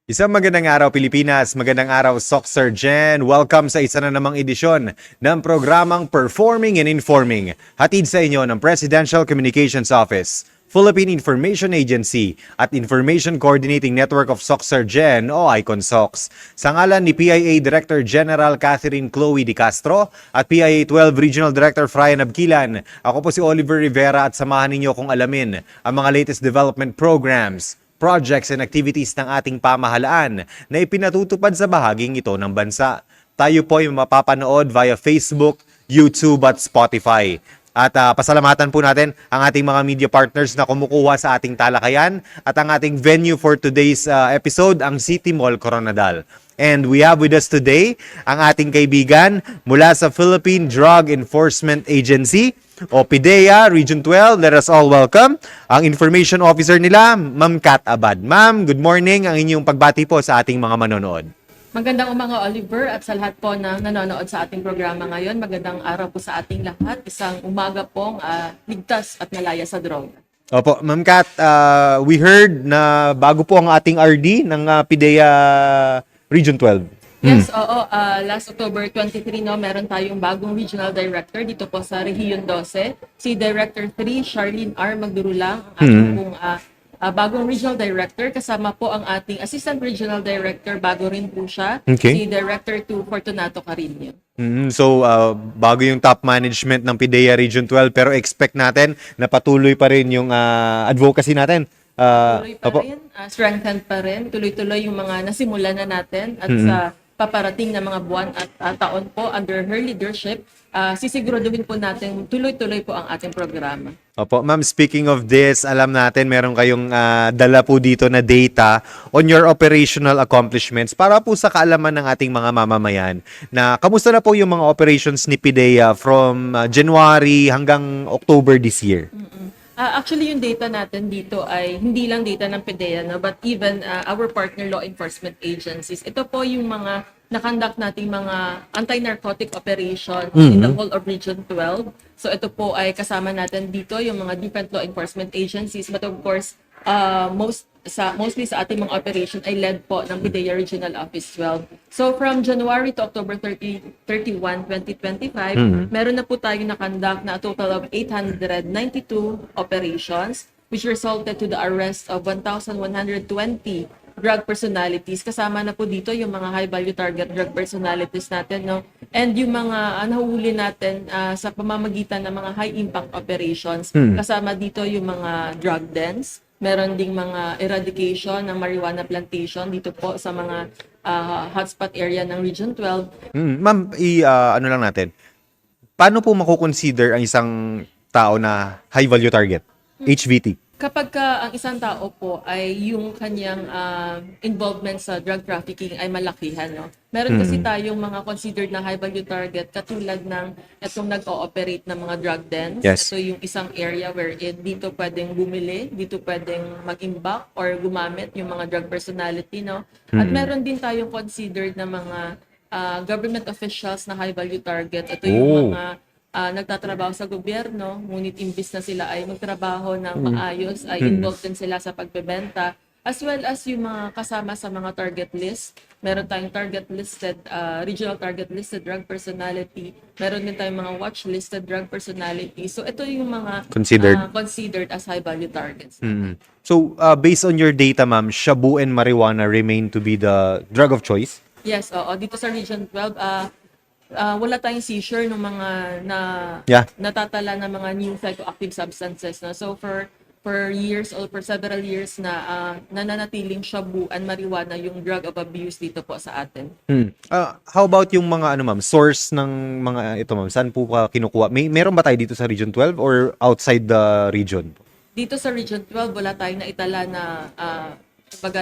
Isang magandang araw Pilipinas, magandang araw Soxer Jen. Welcome sa isa na namang edisyon ng programang Performing and Informing. Hatid sa inyo ng Presidential Communications Office, Philippine Information Agency at Information Coordinating Network of Soxer Jen o ICONSOX. Sa ngalan ni PIA Director General Catherine Chloe Di Castro at PIA 12 Regional Director Frian Abquilan, ako po si Oliver Rivera at samahan ninyo kung alamin ang mga latest development programs, projects and activities ng ating pamahalaan na ipinatutupad sa bahaging ito ng bansa. Tayo po ay mapapanood via Facebook, YouTube at Spotify. At pasalamatan po natin ang ating mga media partners na kumukuha sa ating talakayan at ang ating venue for today's episode, ang City Mall Coronadal. And we have with us today ang ating kaibigan mula sa Philippine Drug Enforcement Agency o PIDEA Region 12. Let us all welcome ang information officer nila, Ma'am Kat Abad. Ma'am, good morning. Ang inyong pagbati po sa ating mga manonood. Magandang umaga, Oliver, at sa lahat po na nanonood sa ating programa ngayon. Magandang araw po sa ating lahat. Isang umaga pong ligtas at malaya sa droga. Opo, Ma'am Kat, we heard na bago po ang ating RD ng PIDEA Region 12. Yes, oo. Last October 23, no, meron tayong bagong regional director dito po sa Region 12. Si Director 3, Charlene R. Magdurulang, ang ating pong bagong regional director. Kasama po ang ating Assistant Regional Director, bago rin po siya, Okay. si Director 2, Fortunato Carino. So, bago yung top management ng PIDEA Region 12, pero expect natin na patuloy pa rin yung advocacy natin. Tuloy pa Opo. rin, strengthened pa rin, tuloy-tuloy yung mga nasimulan na natin at sa paparating na mga buwan at taon po under her leadership, sisiguraduhin po natin tuloy-tuloy po ang ating programa. Opo, ma'am, speaking of this, alam natin meron kayong dala po dito na data on your operational accomplishments para po sa kaalaman ng ating mga mamamayan na kamusta na po yung mga operations ni PIDEA from January hanggang October this year. Actually, yung data natin dito ay hindi lang data ng PIDEA, no, but even our partner law enforcement agencies. Ito po yung mga nakandak nating mga anti-narcotic operations in the whole of Region 12. So ito po ay kasama natin dito yung mga different law enforcement agencies, but of course, mostly sa ating mga operation ay led po ng PIDEA Regional Office 12. So from January to October 31, 2025, meron na po tayo nakandak na a total of 892 operations, which resulted to the arrest of 1,120 drug personalities. Kasama na po dito yung mga high value target drug personalities natin, no? And yung mga nahuli natin sa pamamagitan ng mga high impact operations. Kasama dito yung mga drug dens. Meron ding mga eradication ng marijuana plantation dito po sa mga hotspot area ng Region 12. Ma'am, ano lang natin, paano po makukonsider ang isang tao na high value target? HVT. Kapag ang isang tao po ay yung kanyang involvement sa drug trafficking ay malakihan, no? Meron kasi tayong mga considered na high value target katulad ng itong nag-ooperate ng mga drug dens. Yes. Ito yung isang area wherein dito pwedeng bumili, dito pwedeng mag-imbak or gumamit yung mga drug personality, no? At meron din tayong considered na mga government officials na high value target. Ito yung mga nagtatrabaho sa gobyerno, ngunit imbis na sila ay magtrabaho ng maayos, ay involved din sila sa pagbebenta, as well as yung mga kasama sa mga target list. Meron tayong target listed, regional target listed drug personality. Meron din tayong mga watch listed drug personality. So ito yung mga considered as high value targets. So, based on your data, ma'am, shabu and marijuana remain to be the drug of choice? Yes, oo. Dito sa Region 12, wala tayong seizure ng mga natatala na mga new psychoactive substances. No? So for years or for several years na nananatiling shabu and marijuana yung drug of abuse dito po sa atin. How about yung mga ma'am, source ng mga ito, ma'am? Saan po ka kinukuha? Meron ba tayo dito sa Region 12 or outside the region? Dito sa Region 12, wala tayong naitala na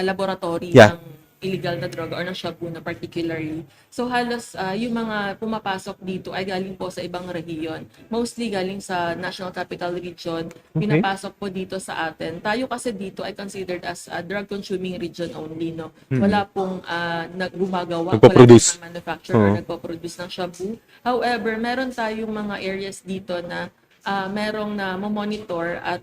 laboratory Yeah. ng illegal na droga or ng shabu na particularly. So halos yung mga pumapasok dito ay galing po sa ibang rehiyon. Mostly galing sa National Capital Region. Pinapasok po dito sa atin. Tayo kasi dito ay considered as a drug consuming region only, no. Wala pong gumagawa, Nagpo-produce. wala pong manufacturer, nagpo-produce ng shabu. However, meron tayong mga areas dito na merong na monitor at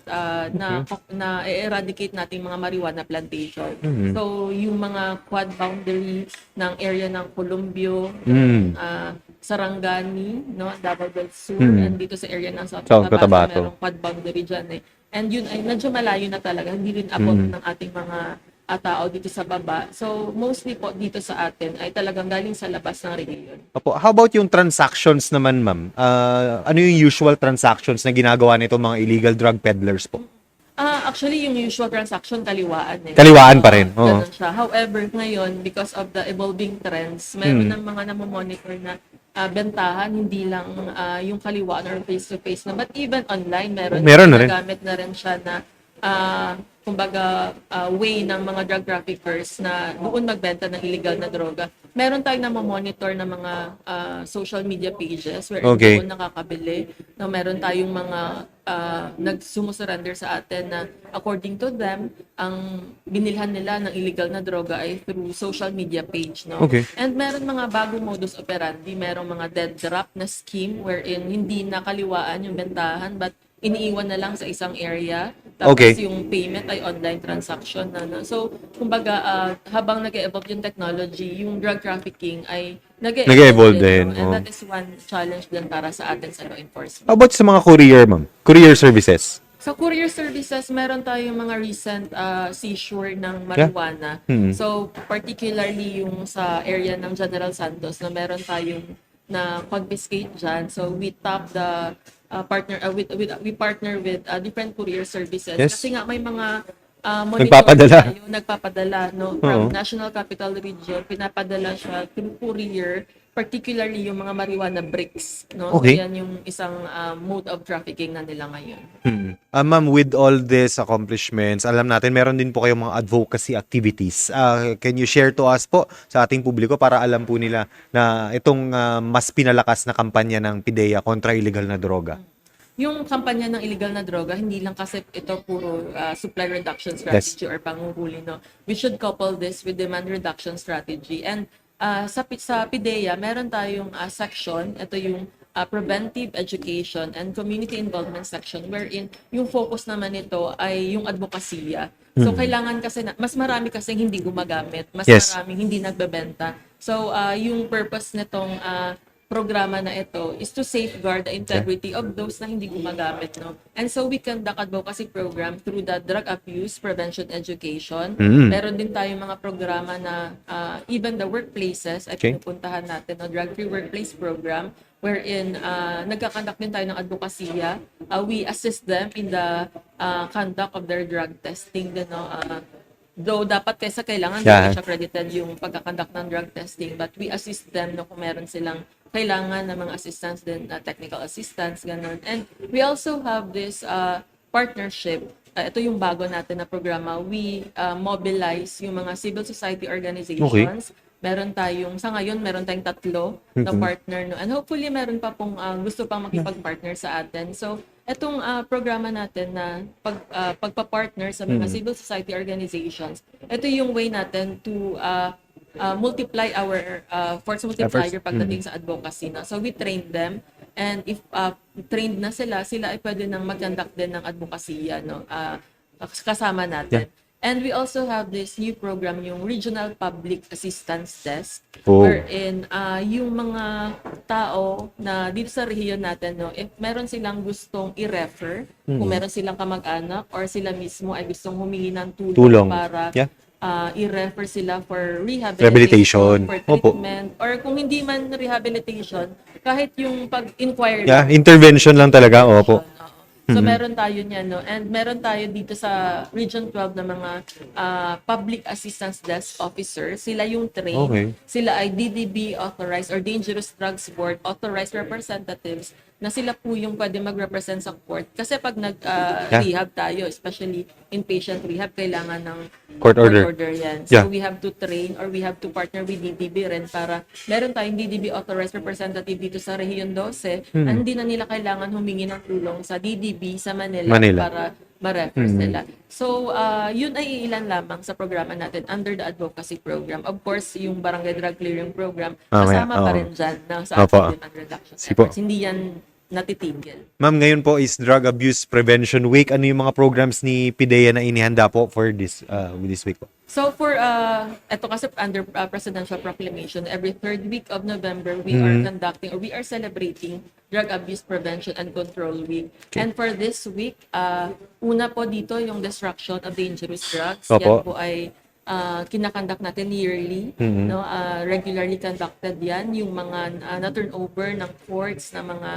na eradicate nating mga marijuana plantation. So yung mga quad boundary ng area ng Columbio, Sarangani, no, Davao del Sur, and dito sa area ng South South Cotabato, Cotabato. merong quad boundary dyan eh. And yun ay medyo malayo na talaga, hindi rin abot ng ating mga tao dito sa baba. So mostly po dito sa atin ay talagang galing sa labas ng rehiyon. Opo. How about yung transactions naman, ma'am? Ano yung usual transactions na ginagawa nito mga illegal drug peddlers po? Actually, yung usual transaction, kaliwaan eh. Kaliwaan pa rin, oo. Ganun siya. However, ngayon, because of the evolving trends, meron ng mga namomonitor na bentahan, hindi lang yung kaliwaan or face-to-face na, but even online, Meron na rin. Ginagamit na rin siya na kumbaga way ng mga drug traffickers na doon magbenta ng illegal na droga. Meron tayong namomonitor ng mga social media pages where Okay. doon nakakabili. Na meron tayong mga nagsumusurrender sa atin na according to them, ang binilhan nila ng illegal na droga ay through social media page. No? Okay. And meron mga bagong modus operandi, merong mga dead drop na scheme wherein hindi nakaliwaan yung bentahan but iniiwan na lang sa isang area. Tapos Okay. yung payment ay online transaction na. So, kumbaga, habang nag-evolve yung technology, yung drug trafficking ay Nag-e-evolve din, no? And oh. that is one challenge din para sa atin sa law enforcement. How about sa mga courier, ma'am? Courier services? Sa courier services, meron tayong mga recent seizure ng marijuana. So, particularly yung sa area ng General Santos na meron tayong na confiscate dyan. So, we tap the we partner with different courier services. Yes. Kasi nga may mga Nagpapadala. nagpapadala no, from National Capital Region, pinapadala siya through courier, particularly yung mga marijuana bricks. No? Okay. So, yan yung isang mode of trafficking na nila ngayon. Ma'am, with all these accomplishments, alam natin meron din po kayong mga advocacy activities. Can you share to us po sa ating publiko para alam po nila na itong mas pinalakas na kampanya ng PIDEA kontra illegal na droga? Yung kampanya ng illegal na droga, hindi lang kasi ito puro supply reduction strategy or panguhuli. No? We should couple this with demand reduction strategy. And sa PIDEA, meron tayong section, ito yung preventive education and community involvement section wherein yung focus naman nito ay yung advokasya. So kailangan kasi mas marami kasi hindi gumagamit, mas Yes. maraming hindi nagbebenta. So yung purpose nitong programa na ito is to safeguard the integrity of those na hindi gumagamit, no? And so we conduct advocacy program through the drug abuse prevention education. Meron din tayong mga programa na even the workplaces ay Okay. pinupuntahan natin, no? Drug-free workplace program wherein nagkakandak din tayo ng advokasya. We assist them in the conduct of their drug testing din, no? Though dapat kailangan Yeah. accredited yung pagkakandak ng drug testing, but we assist them no, kung meron silang kailangan ng mga assistance din, technical assistance, ganun. And we also have this partnership. Ito yung bago natin na programa. We mobilize yung mga civil society organizations. Meron tayong, sa ngayon, meron tayong 3 na partner. No? And hopefully, meron pa pong gusto pang makipag-partner sa atin. So, etong programa natin na pagpa-partner sa mga civil society organizations, ito yung way natin to multiply our force multiplier pagdating sa advocacy. No? So, we train them. And if trained na sila ay pwede nang mag-conduct din ng advokasya, no? Kasama natin. Yeah. And we also have this new program, yung Regional Public Assistance Desk, Oh. wherein yung mga tao na dito sa rehiyon natin, no, if meron silang gustong i-refer, kung meron silang kamag-anak or sila mismo ay gustong humingi ng tulong. Para Yeah. i-refer sila for Rehabilitation. rehabilitation, for Opo. treatment, or kung hindi man rehabilitation, kahit yung pag-inquire Yeah, lang. intervention lang talaga. Opo. Oo. So meron tayo niyan, no? And meron tayo dito sa Region 12 na mga public assistance desk officers. Sila yung trained. Okay. Sila ay DDB authorized or Dangerous Drugs Board authorized representatives na sila po yung pwede mag-represent sa court. Kasi pag nag-rehab tayo, especially inpatient rehab, kailangan ng Court order. yan. Yeah. So we have to train or we have to partner with DDB rin para meron tayong DDB authorized representative dito sa Rehiyon 12 and hindi na nila kailangan humingi ng tulong sa DDB sa Manila. Para ma-refer sila. So, yun ay ilan lamang sa programa natin under the advocacy program. Of course, yung Barangay Drug Clearing Program, kasama pa rin dyan na sa Opo. ating demand reduction Sipo. efforts. Hindi yan natitigil. Ma'am, ngayon po is Drug Abuse Prevention Week. Ano yung mga programs ni PIDEA na inihanda po for this week po? So for ito kasi under presidential proclamation, every third week of November we are conducting or we are celebrating Drug Abuse Prevention and Control Week. And for this week, una po dito yung destruction of dangerous drugs. Opo. Yan po ay kinakandak natin yearly, no? Regularly conducted yan yung mga na-turnover ng courts na mga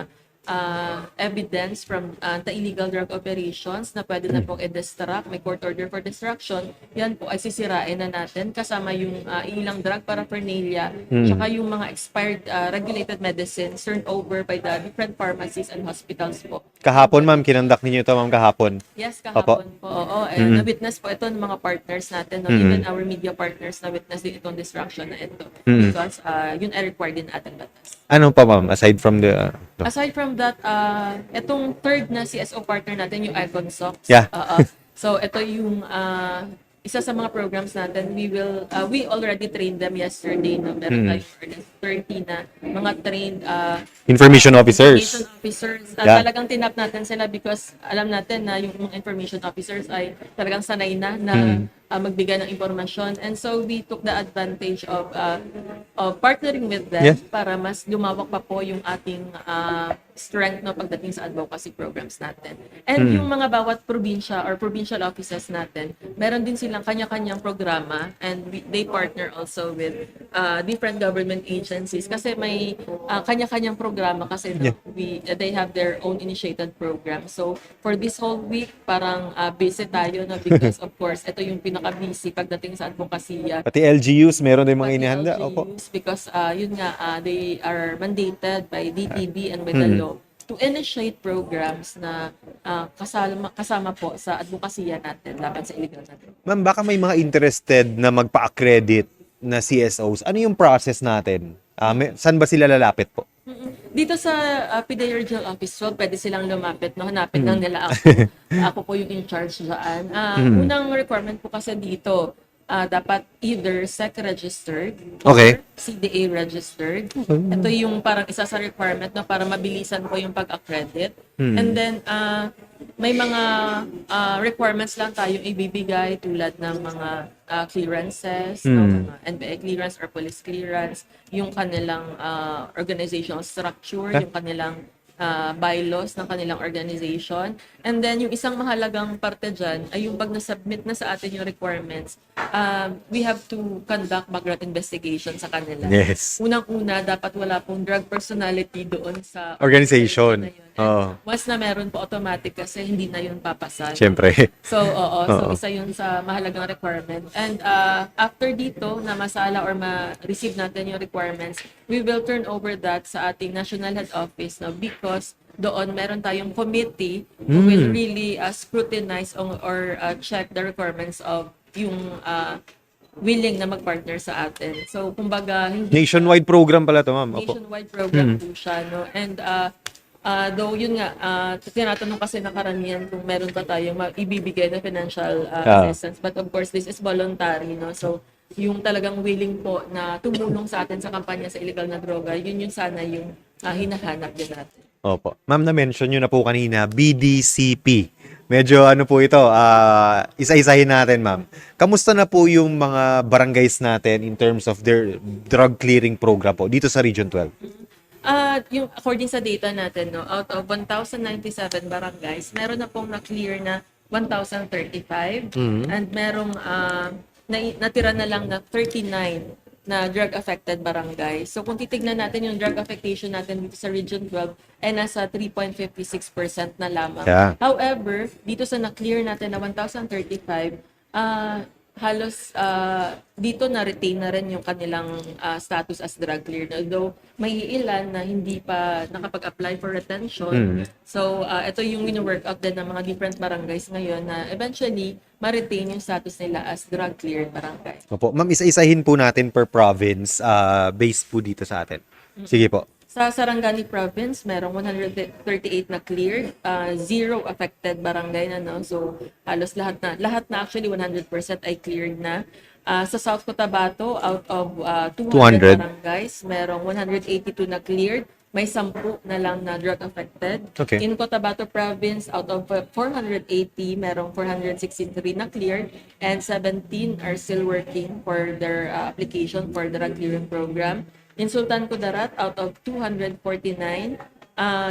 evidence from the illegal drug operations na pwede na pong i-destruct, may court order for destruction, yan po ay sisirain na natin kasama yung ilang drug paraphernalia, tsaka yung mga expired regulated medicines turned over by the different pharmacies and hospitals po. Kahapon, ma'am, kinandak ninyo ito, ma'am, kahapon. Yes, kahapon po. Oo, na-witness po ito ng mga partners natin, no? Even our media partners na-witness din itong destruction na ito because yun ay required din ating batas. Ano pa, ma'am, aside from the... Aside from that, itong third na CSO partner natin, yung Iconsox. Yeah. So, ito yung isa sa mga programs natin. We already trained them yesterday. No? Meron tayong more than 30 na mga trained Information officers. information officers. Yeah. Talagang tinap natin sila because alam natin na yung mga information officers ay talagang sanay na magbigay ng impormasyon. And so we took the advantage of partnering with them para mas lumawak pa po yung ating strength no pagdating sa advocacy programs natin. And yung mga bawat probinsya or provincial offices natin, meron din silang kanya-kanyang programa and they partner also with different government agencies kasi may kanya-kanyang programa kasi no, they have their own initiated program. So for this whole week, parang busy tayo no because of course, ito yung pinaka-busy pagdating sa advokasya. Pati LGUs, meron din mga Pati inihanda. LGUs, Opo. because yun nga, they are mandated by DTB and by the law to initiate programs na kasama po sa advokasya natin laban sa illegal na drugs. Ma'am, baka may mga interested na magpa-accredit na CSOs. Ano yung process natin? Saan ba sila lalapit po? Dito sa PIDEA Regional Office, so pwede silang lumapit, no? Hanapin lang nila ako. Ako po yung in charge dyan. Unang requirement po kasi dito, dapat either SEC registered Okay. or CDA registered. Ito yung parang isa sa requirement no, para mabilisan po yung pag-accredit. And then, may mga requirements lang tayong ibibigay tulad ng mga clearances, no, mga NBI clearance or police clearance, yung kanilang organizational structure, yung kanilang bylaws ng kanilang organization. And then, yung isang mahalagang parte dyan ay yung pag nasubmit na sa atin yung requirements, we have to conduct background investigation sa kanila. Yes. Unang-una, dapat wala pong drug personality doon sa Organization. na yun. Oo. Once na meron po automatic kasi hindi na yun papasa. Siyempre. So, So, isa yun sa mahalagang requirement. And after dito, na masala or ma-receive natin yung requirements, we will turn over that sa ating National Head Office no, because doon meron tayong committee who will really scrutinize or check the requirements of yung willing na mag-partner sa atin. So, kumbaga, hindi Nationwide program pala to, ma'am. Opo. nationwide program po siya. No? And though yun nga, tinatanong kasi na karamihan kung meron pa tayong ibibigay na financial assistance. But of course, this is voluntary. No? So, yung talagang willing po na tumulong sa atin sa kampanya sa illegal na droga, yun yung sana yung hinahanap din natin. Opo. Ma'am, na-mention nyo na po kanina, BDCP. Medyo ano po ito, isa-isahin natin, ma'am. Kamusta na po yung mga barangays natin in terms of their drug clearing program po dito sa Region 12? Yung according sa data natin, no, out of 1,097 barangays, meron na pong na-clear na 1,035 and merong natira na lang na 39 na drug-affected barangay. So kung titignan natin yung drug affectation natin dito sa Region 12 ay nasa 3.56% na lamang. Yeah. However, dito sa na-clear natin na 1,035, halos dito na-retain na rin yung kanilang status as drug cleared. Although may ilan na hindi pa nakapag-apply for retention. So ito yung wino-work out din ng mga different barangays ngayon na eventually ma-retain yung status nila as drug cleared barangay. Opo. Ma'am, isa-isahin po natin per province based po dito sa atin. Sige po. Sa Sarangani Province, merong 138 na cleared, 0 affected barangay na, no? So, halos lahat na actually 100% ay cleared na. Sa South Cotabato, out of 200 barangays, merong 182 na cleared, may 10 na lang na drug affected. Okay. In Cotabato Province, out of 480, merong 463 na cleared and 17 are still working for their application for the drug clearing program. In Sultan Kudarat, out of 249,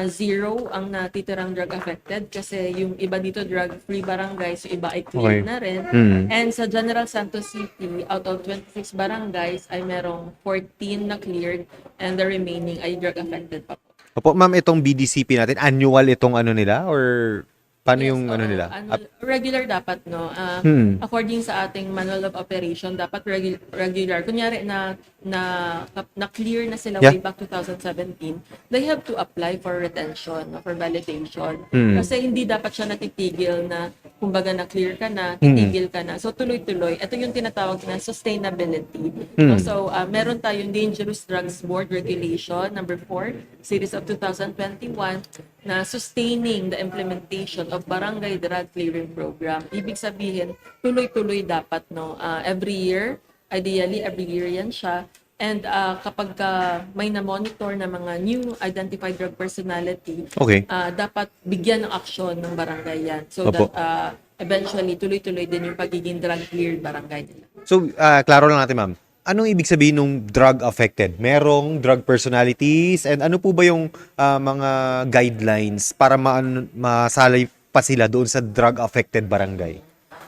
zero ang natitirang drug affected kasi yung iba dito drug-free barangays, yung iba ay clear Okay. na rin. And sa General Santos City, out of 26 barangays ay merong 14 na cleared and the remaining ay drug affected pa po. Opo, ma'am, itong BDCP natin, annual itong ano nila? Or paano Yes, yung ano oo. nila? Regular dapat, no? According sa ating manual of operation, dapat regular. Kunyari na clear na sila Yeah. way back 2017, they have to apply for retention, no, for validation. Hmm. Kasi hindi dapat siya natitigil na, kumbaga na-clear ka na, titigil ka na. So tuloy-tuloy. Ito yung tinatawag na sustainability. No? So meron tayong Dangerous Drugs Board Regulation, number 4, series of 2021, na sustaining the implementation of Barangay Drug Clearing Program. Ibig sabihin, tuloy-tuloy dapat, no? Every year, ideally every year yan siya. And kapag may na-monitor na mga new identified drug personality, Okay. dapat bigyan ng aksyon ng barangay yan. So Opo. that eventually, tuloy-tuloy din yung pagiging drug-cleared barangay nila. So, klaro lang natin, ma'am. Anong ibig sabihin ng drug affected? Merong drug personalities and ano po ba yung mga guidelines para masalay pa sila doon sa drug affected barangay?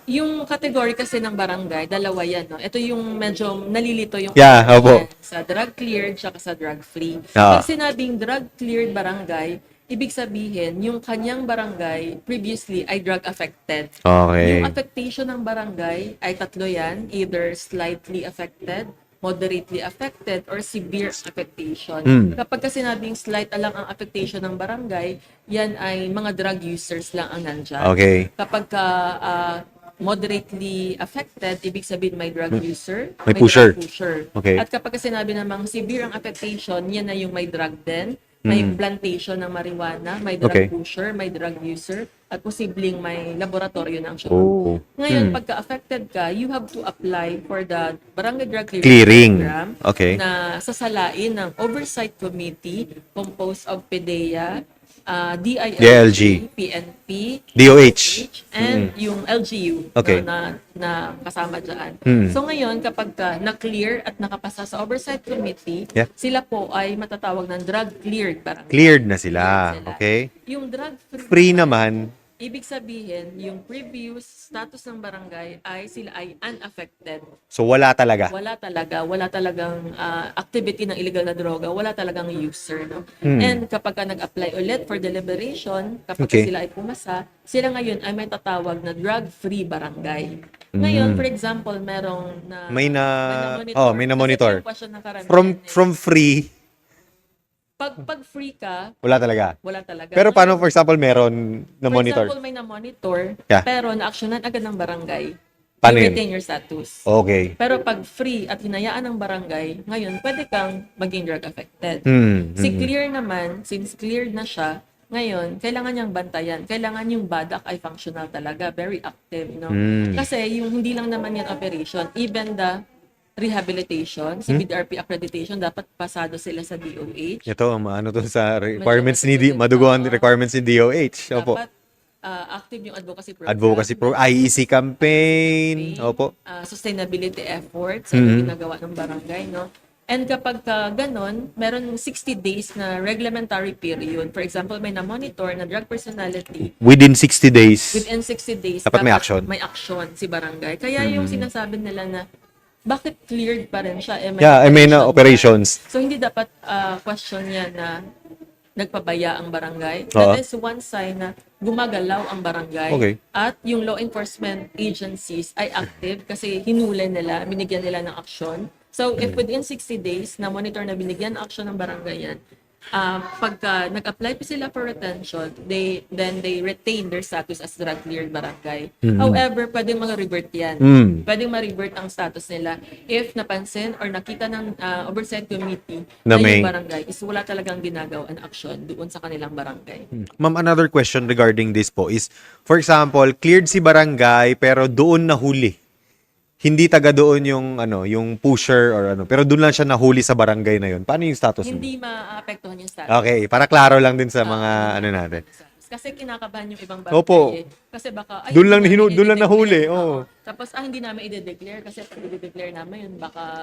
Yung category kasi ng barangay, dalawa yan, no? Ito yung medyo nalilito yung Yeah, category opo. yan, sa drug cleared tsaka sa drug free. Ah. Pag sinabing drug cleared barangay, ibig sabihin yung kanyang barangay previously ay drug affected. Okay. Yung affectation ng barangay ay tatlo yan, either slightly affected, moderately affected, or severe affectation. Kapag kasi sinabing slight lang ang affectation ng barangay, yan ay mga drug users lang ang nandyan. Okay. Kapag moderately affected, ibig sabihin may drug user, May pusher. drug pusher. Okay. At kapag sinabi namang severe ang affectation, yan na yung may drug din, may plantation ng marijuana, may drug Okay. pusher, may drug user, at posibleng may laboratorio ng siya. Oh. Ngayon, pagka affected ka, you have to apply for the Barangay Drug Clearing. Program Okay. na sasalain ng Oversight Committee composed of PDEA, DILG, DILG, PNP, DOH. and yung LGU, Okay. no, na kasama dyan. So ngayon, kapag na-clear at nakapasa sa Oversight Committee, Yeah. sila po ay matatawag ng drug-cleared barangay. Cleared na sila. Cleared sila. Okay. Yung drug-free Free naman. ibig sabihin, yung previous status ng barangay ay sila ay unaffected. So, wala talaga. Wala talagang activity ng illegal na droga, wala talagang user, no? And kapag ka nag-apply ulit for deliberation, kapag Okay. sila ay pumasa, sila ngayon ay may tatawag na drug-free barangay. Ngayon, for example, merong na May na-monitor. may na-monitor. Kasi ito yung question ng karamihan, From free, pag free ka, wala talaga. wala talaga. Pero Ngayon, paano, for example, meron na For monitor? example, may na-monitor, Yeah. pero na-actionan agad ng barangay. Paano You yun? retain your status. Okay. Pero pag free at hinayaan ng barangay, ngayon pwede kang maging drug affected. Si clear naman, since cleared na siya, ngayon, kailangan niyang bantayan. Kailangan yung badak ay functional talaga, very active, no? Kasi yung hindi lang naman yan operation, even the rehabilitation, si BDRP accreditation, dapat pasado sila sa DOH. Ito, ano to sa requirements ni Medyo maduguan oo. requirements ni DOH. Opo. Dapat active yung advocacy program. Advocacy IEC campaign. Opo. Sustainability efforts sa ginagawa ng barangay, no? And kapag ganon, meron 60 days na reglementary period. For example, may na-monitor na drug personality, Within 60 days. within 60 days, Dapat may action. May action si barangay. Kaya yung sinasabi nila na, bakit cleared pa rin siya? Yeah, I mean, operation operations. yan. So, hindi dapat question niya na nagpabaya ang barangay. Oo. That is one sign na gumagalaw ang barangay. Okay. At yung law enforcement agencies ay active kasi hinuli nila, binigyan nila ng aksyon. So, if within 60 days na monitor na binigyan ng aksyon ng barangay yan, pagka nag-apply pa sila for retention, then they retain their status as drug cleared barangay. However, pwedeng ma-revert yan. Pwedeng ma-revert ang status nila if napansin or nakita ng oversight committee na Na may- yung barangay is wala talagang ginagawa ang action doon sa kanilang barangay. Ma'am, another question regarding this po is, for example, cleared si barangay pero doon nahuli hindi taga doon yung yung pusher or pero doon lang siya nahuli sa barangay na yun. Paano yung status mo? Hindi maapektuhan yung status. Okay, para klaro lang din sa mga Hindi natin. Kasi kinakabahan yung ibang Opo. barangay eh. Kasi baka, Doon lang hindi namin doon lang nahuli. i-declare. Oo. Tapos, hindi namin i-declare kasi pag i-declare namin yun,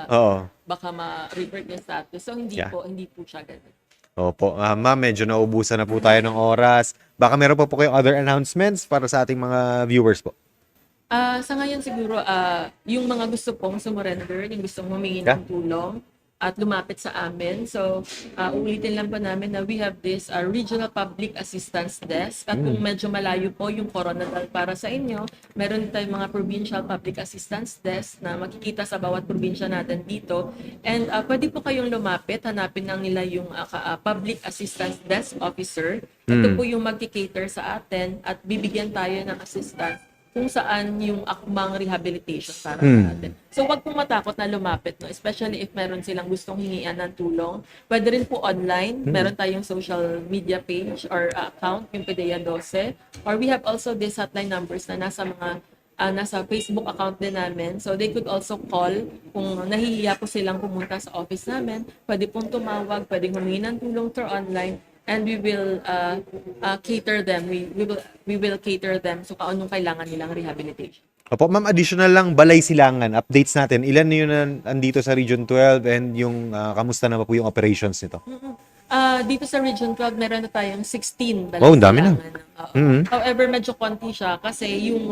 Oo. baka ma-revert yung status. So, Yeah. hindi po siya ganun. Opo. Ma'am, medyo naubusan na po tayo ng oras. Baka meron pa po kayong other announcements para sa ating mga viewers po. Sa ngayon siguro, yung mga gusto pong sumurrender, yung gustong humingi Yeah. ng tulong at lumapit sa amin. So, ulitin lang po namin na we have this Regional Public Assistance Desk. At kung medyo malayo po yung Coronadal para sa inyo, meron tayong mga Provincial Public Assistance Desk na makikita sa bawat probinsya natin dito. And pwede po kayong lumapit, hanapin lang nila yung Public Assistance Desk Officer. Ito po yung mag-cater sa atin at bibigyan tayo ng assistance kung saan yung akmang rehabilitation para sa atin. So, wag pong matakot na lumapit, no? Especially if meron silang gustong hingian ng tulong. Pwede rin po online. Meron tayong social media page or account, yung PDEA 12. Or we have also these hotline numbers na nasa Facebook account din namin. So, they could also call kung nahihiya po silang pumunta sa office namin. Pwede pong tumawag, pwedeng humingi ng tulong through online. And we will cater them. We will cater them so kung anong kailangan nilang rehabilitation. Opo, ma'am, additional lang, Balay Silangan, updates natin. Ilan na yun andito sa Region 12 and yung kamusta na po yung operations nito? Dito sa Region 12, meron na tayong 16 balay Wow, ang dami na. silangan. Oo. However, medyo konti siya kasi yung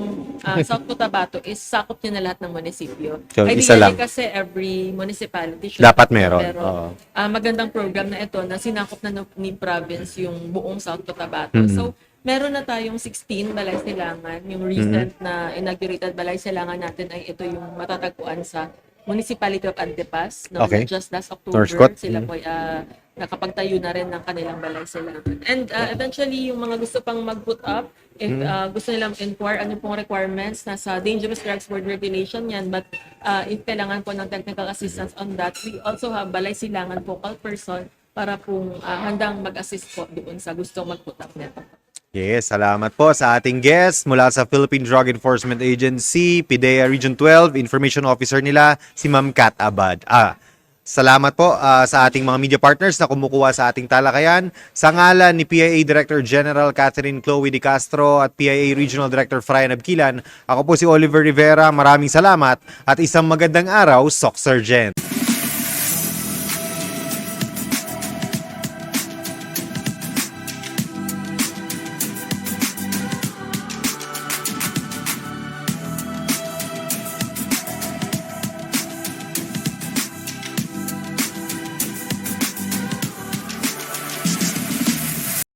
South Cotabato is sakop niya na lahat ng munisipyo. So, isa lang. Kasi every municipality should Dapat meron. Pero Oo. magandang program na ito na sinakop na ni province yung buong South Cotabato. So, meron na tayong 16 balay silangan. Yung recent na inaugurated balay silangan natin ay ito yung matatagpuan sa Municipality of Antipas. No? Okay. Just last October, Northcote. sila po nakapagtayo na rin ng kanilang balay silangan. And eventually, yung mga gusto pang mag-put up, if gusto nilang inquire ano pong requirements, nasa Dangerous Drugs Board Regulation yan, but if kailangan po ng technical assistance on that, we also have balay silangan focal person para pong handang mag-assist po doon sa gustong mag-put up nito. Yes, salamat po sa ating guest mula sa Philippine Drug Enforcement Agency, PDEA Region 12, Information Officer nila, si Ma'am Kat Abad. Salamat po sa ating mga media partners na kumukuha sa ating talakayan. Sa ngalan ni PIA Director General Catherine Chloe De Castro at PIA Regional Director Fryan Abquilan, ako po si Oliver Rivera. Maraming salamat at isang magandang araw, Soc Sergeant.